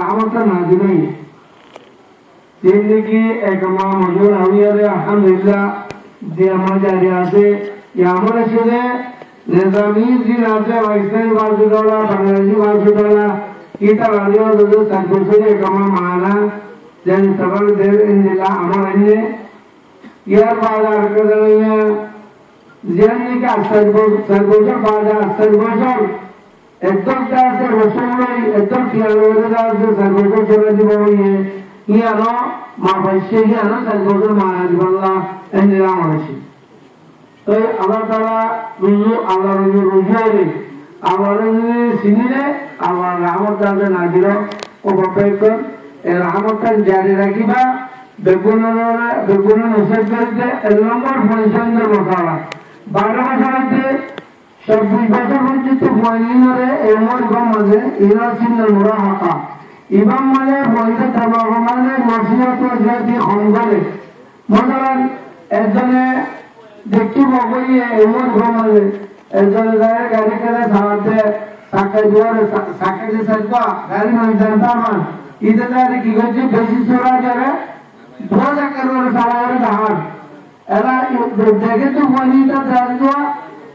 rahmatna nazilai जिंदगी एक मां मजूर हुई है अल्हम्दुलिल्लाह जे हमारे रियासे या हमारे शुदे Nizami जिनाते वाइसने वाजुदोला Bangladeshi वाजुदोला kita radio dulu sanjurnya kama mana dan sebab dari inilah amal ini ya pada kerjanya jadi kita sanjurnya pada sanjurnya एकदम से रसूल एकदम कियालोदा से संजोग चला दिवाई ये ना माफिशे ये ना संजोग माना दिवाला इंदिरा माफिशे तो अल्लाह ताला रुजू अल्लाह रुजू आवारने सिनिले आवार रहमत दादा नाजिरो ओ बपेकर ए रहमत जारी रखिबा बेगुना नसर करते नंबर फंक्शन दे मसाला 12 मसालाते 26 বছর পর্যন্ত ফয়নিনরে এমন গম আছে ইরা সিনাল মুরাহাকা ইমাম মানে বলতে তাবাহ মানে নসিহত জাতি খঙ্গলে মতলান একজনে দেখতে বগই এমন গম আছে একজনে যায় গাড়ি করে সাথে সাকা জোরে সাকা যে সরবা গাড়ি মান জানতা মান ইদারে কি গজে বেশি সোরা যাবে ধোজা করবে সালারে দাহার এরা দেখে তো ফয়নিটা জানতো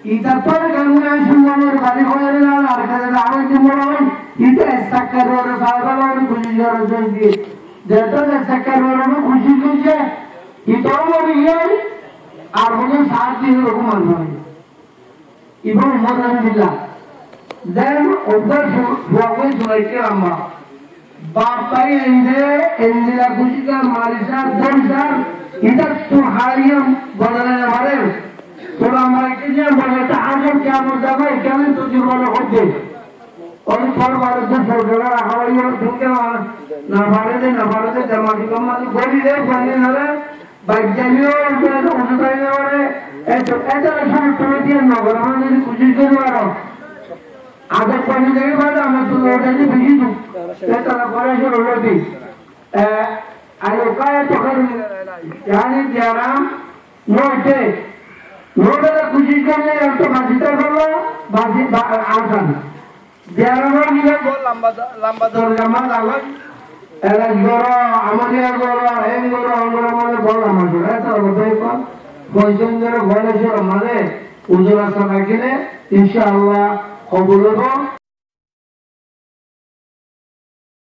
Ita toda kamunya sumber bari hoye na arkada dawe jumoro ita sakaro saibalo kuji jaro jondi jeto sakaro no kuji kuje ito mori ye ar hoye saat din rokum manoi ibo modan dilla then odar fuago sunaike amma bapai endila kuji ka marisa donsar ita suhariyam badalane mare थोड़ा हमारे किसी ने बोले था आजम क्या मुद्दा है क्या नहीं तो जीवन में होते और पर वाले जो सोचना हमारी और ठीक है ना बारे दे जमाती कम मतलब गोली दे बंदे ना रे बाइक जानियो तो उसे करने वाले ऐसा ऐसा टोटियां ना करो हमने कुछ ही करने वाला आगे पढ़ने के बाद हमें तो लौटे जी बिजी तू ऐसा ना करे जो लौटी आयो काय तो कर यानी जराम नोटे नोटला खुशी करने तो बाजीता करलो बाजी आसान दियारो निले लंबा दौर जमा लागत एला गोरो आमनिया गोरो एम गोरो अंगरो माने बोल आमाजो एता बताई को পয়সেন্দর ভয়লেশ্বর মানে উজুর আসা রাখিলে ইনশাআল্লাহ কবুল হবে।